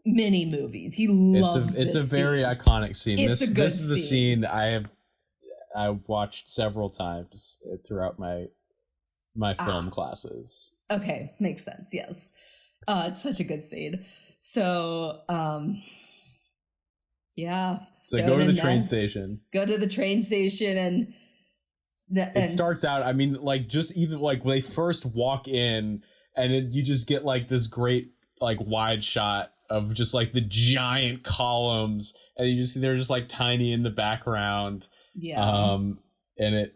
many movies. He loves it's this a very scene. iconic scene. It's a good this is the scene. I watched several times throughout my film classes. Okay, makes sense. Yes. It's such a good scene. So, yeah. So go to the train station. Go to the train station and it starts out, I mean, like, just even like when they first walk in and you just get like this great like wide shot of just like the giant columns, and you just see they're just like tiny in the background. Yeah. And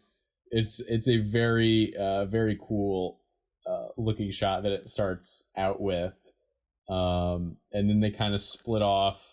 it's a very very cool looking shot that it starts out with. And then they kind of split off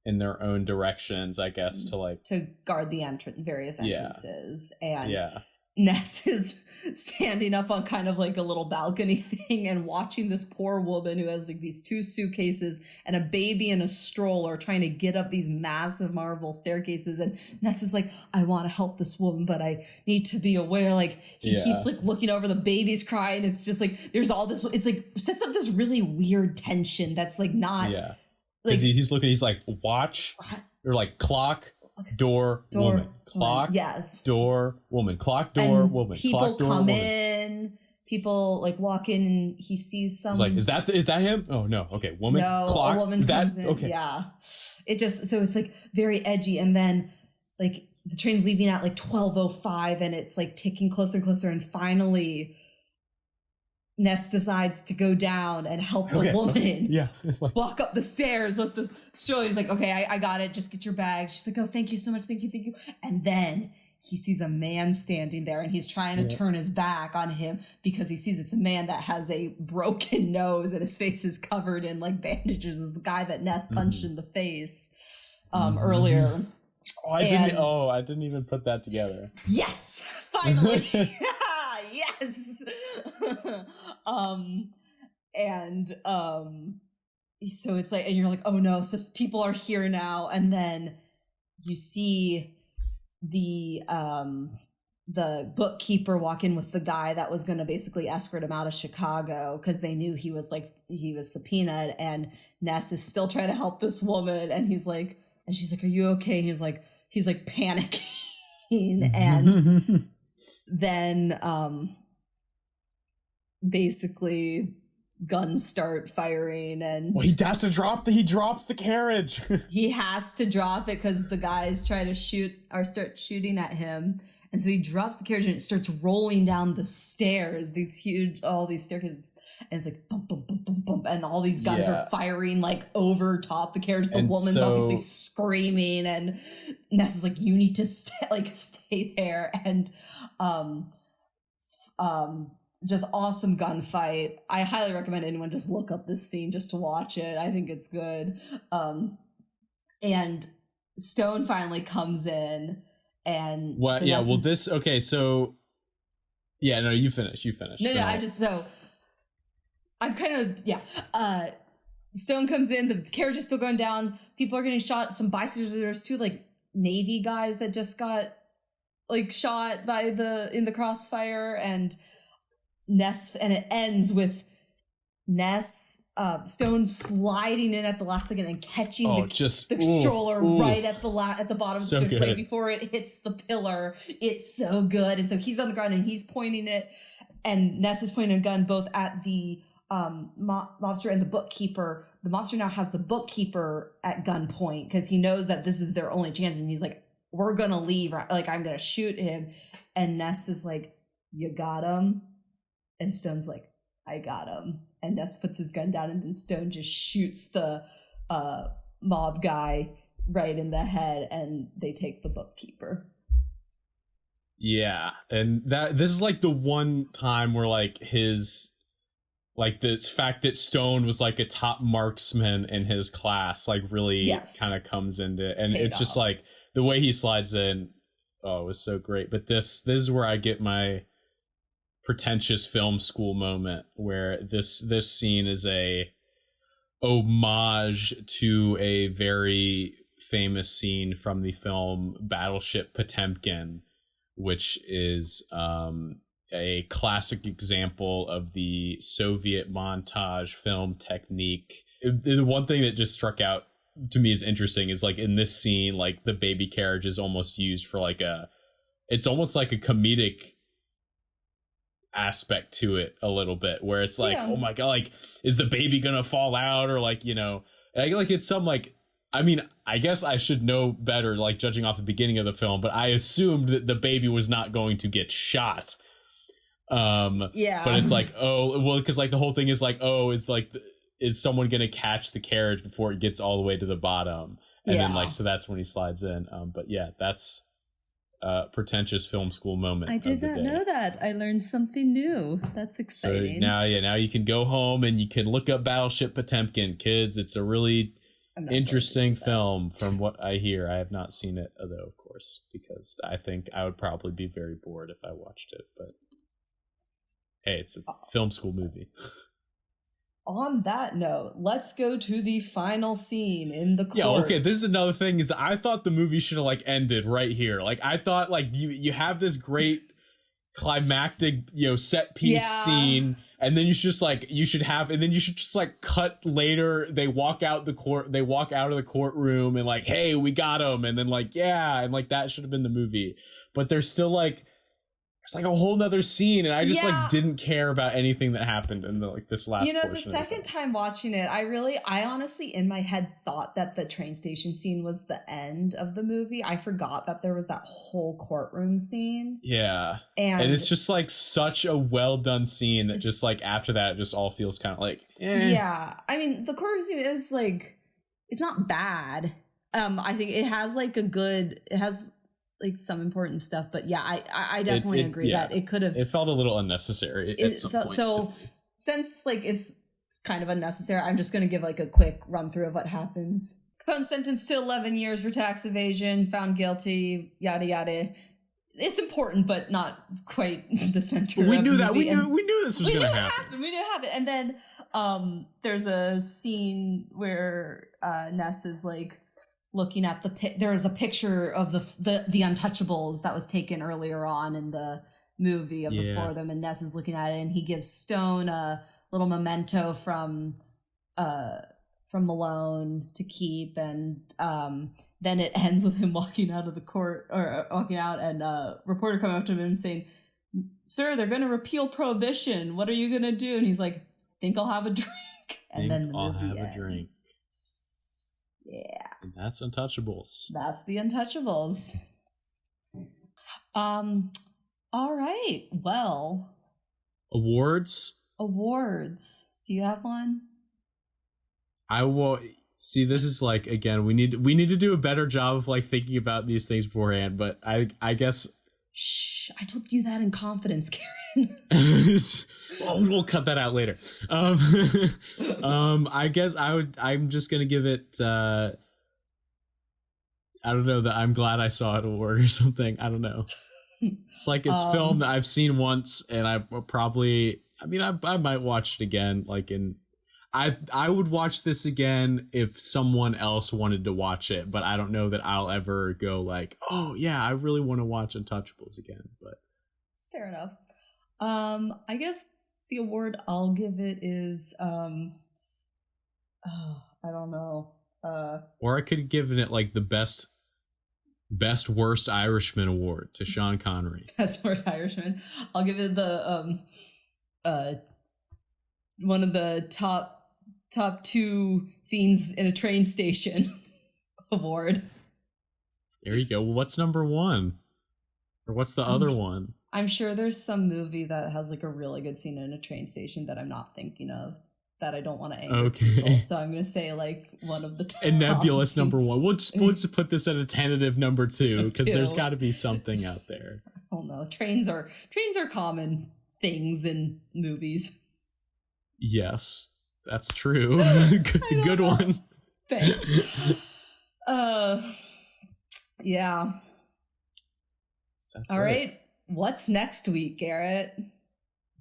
in their own directions, I guess, to guard the various entrances. And Ness is standing up on kind of like a little balcony thing and watching this poor woman who has like these 2 suitcases and a baby in a stroller trying to get up these massive marble staircases. And Ness is like, I want to help this woman, but I need to be aware. Like he keeps like looking over, the baby's crying. It's just like, there's all this, it's like sets up this really weird tension that's like not. Yeah. Like, he's looking, he's like, watch, or like clock, door, woman, clock, door, woman, clock, door, and woman, people clock, door, come woman. in, people like walk in, and he sees some. He's like, is that him? Oh no, okay, woman, no, clock, a woman is comes that in. okay? Yeah, it just so it's like very edgy, and then like the train's leaving at like 12:05, and it's like ticking closer and closer, and finally Ness decides to go down and help the woman walk up the stairs with the stroller. He's like, okay, I got it. Just get your bag. She's like, oh, thank you so much. Thank you. And then he sees a man standing there, and he's trying to turn his back on him because he sees it's a man that has a broken nose and his face is covered in like bandages. Is the guy that Ness punched in the face earlier. I didn't even put that together. Yes, finally. Yes. So it's like, and you're like, oh no, so people are here now. And then you see the bookkeeper walk in with the guy that was going to basically escort him out of Chicago because they knew he was subpoenaed, and Ness is still trying to help this woman. And he's like, and she's like, are you okay? And he's like panicking. And then, basically guns start firing, and he has to drop he drops the carriage. He has to drop it because the guys try to start shooting at him, and so he drops the carriage and it starts rolling down the stairs, all these staircases, and it's like bump bump bump bump bump, and all these guns are firing like over top the carriage. The woman's obviously screaming, and Ness is like, you need to stay there. And just awesome gunfight. I highly recommend anyone just look up this scene just to watch it. I think it's good. And Stone finally comes in, and what? So you finish. No, Stone comes in, the carriage is still going down, people are getting shot, some bystanders, there's 2 like Navy guys that just got like shot in the crossfire, and Ness, and it ends with Ness, Stone sliding in at the last second and catching the stroller right at the bottom of the stairs right before it hits the pillar. It's so good. And so he's on the ground and he's pointing it, and Ness is pointing a gun both at the mobster and the bookkeeper. The mobster now has the bookkeeper at gunpoint because he knows that this is their only chance, and he's like, we're gonna leave, like I'm gonna shoot him. And Ness is like, you got him? And Stone's like, I got him. And Ness puts his gun down, and then Stone just shoots the mob guy right in the head, and they take the bookkeeper. Yeah, and this is like the one time where like the fact that Stone was like a top marksman in his class like really kind of comes into it. And it's just like the way he slides in, it was so great. But this is where I get my pretentious film school moment, where this scene is a homage to a very famous scene from the film Battleship Potemkin, which is a classic example of the Soviet montage film technique. The one thing that just struck out to me as interesting is like in this scene, like the baby carriage is almost used for like it's almost like a comedic aspect to it a little bit, where it's like, oh my god, like is the baby gonna fall out, or like, you know, like it's some like, I mean, I guess I should know better, like judging off the beginning of the film, but I assumed that the baby was not going to get shot. But it's like, oh well, because like the whole thing is like, oh, is someone gonna catch the carriage before it gets all the way to the bottom, and then like, so that's when he slides in. But yeah, that's pretentious film school moment. I did not know that. I learned something new. That's exciting. So now you can go home and you can look up Battleship Potemkin, kids. It's a really interesting film from what I hear. I have not seen it though, of course, because I think I would probably be very bored if I watched it, but hey, it's a film school movie. On that note, let's go to the final scene in the court. Yeah, okay, this is another thing, is that I thought the movie should have like ended right here. Like I thought like you have this great climactic, you know, set piece scene, and then you should just like cut later. They walk out of the courtroom and like, hey, we got him, and then like, yeah, and like that should have been the movie. But there's still like, it's like a whole nother scene, and I just like didn't care about anything that happened in this last. You know, the second time watching it, I honestly in my head thought that the train station scene was the end of the movie. I forgot that there was that whole courtroom scene. Yeah, and it's just like such a well done scene that just like after that, it just all feels kind of like, eh. Yeah, I mean, the courtroom scene is like, it's not bad. I think it has like like some important stuff, but yeah, I definitely agree that it could have. It felt a little unnecessary at some points. So since like it's kind of unnecessary, I'm just going to give like a quick run through of what happens. Capone sentenced to 11 years for tax evasion, found guilty, yada yada. It's important, but not quite the center. We knew that. We knew this was going to happen. We knew it happened. And then there's a scene where Ness is like looking at there was a picture of the Untouchables that was taken earlier on in the movie of the four of them, and Ness is looking at it, and he gives Stone a little memento from Malone to keep, and then it ends with him walking out of the court, or walking out, and a reporter coming up to him and saying, "Sir, they're going to repeal prohibition. What are you going to do?" And he's like, "Think I'll have a drink." And then the movie ends. Yeah. And that's Untouchables. That's the Untouchables. All right. Well. Awards. Do you have one? I will. See, this is like, again, we need to do a better job of like thinking about these things beforehand, but I guess. Shh, I don't do that in confidence, Karen. Well, we'll cut that out later. I guess I'm just gonna give it I don't know, that I'm glad I saw it award or something. I don't know. It's like it's film that I've seen once, and I might watch it again. I would watch this again if someone else wanted to watch it, but I don't know that I'll ever go like, oh yeah, I really want to watch Untouchables again. But fair enough. I guess the award I'll give it is I don't know. Or I could have given it like the best worst Irishman award to Sean Connery. Best worst Irishman. I'll give it the one of the top two scenes in a train station award. There you go. Well, what's number one? Or what's the other one? I'm sure there's some movie that has like a really good scene in a train station that I'm not thinking of, that I don't want to anger people. So I'm going to say like one of the top. A nebulous number one. We'll just put this at a tentative number two, because there's got to be something out there. I don't know. Trains are common things in movies. Yes, that's true. Good one. Thanks. Yeah. All right. What's next week, Garrett?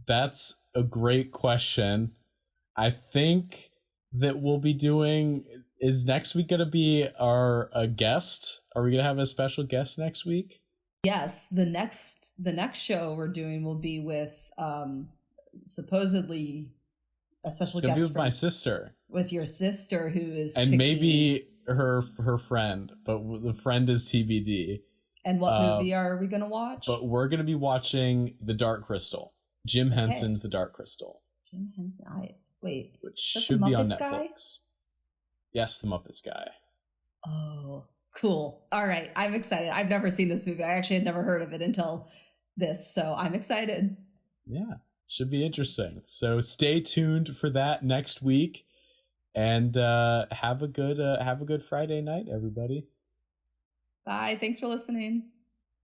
That's a great question. I think that we'll be doing, is next week gonna be a guest? Are we gonna have a special guest next week? Yes, the next show we're doing will be with supposedly a special It's gonna guest be with my sister, with your sister, who is and maybe her friend, but the friend is TBD. And what movie are we gonna watch? But we're gonna be watching The Dark Crystal. Jim Henson's The Dark Crystal. Jim Henson. Wait. Which should be on Netflix. Guy? Yes, the Muppets guy. Oh, cool. All right. I'm excited. I've never seen this movie. I actually had never heard of it until this, so I'm excited. Yeah, should be interesting. So stay tuned for that next week, and have a good Friday night, everybody. Bye. Thanks for listening.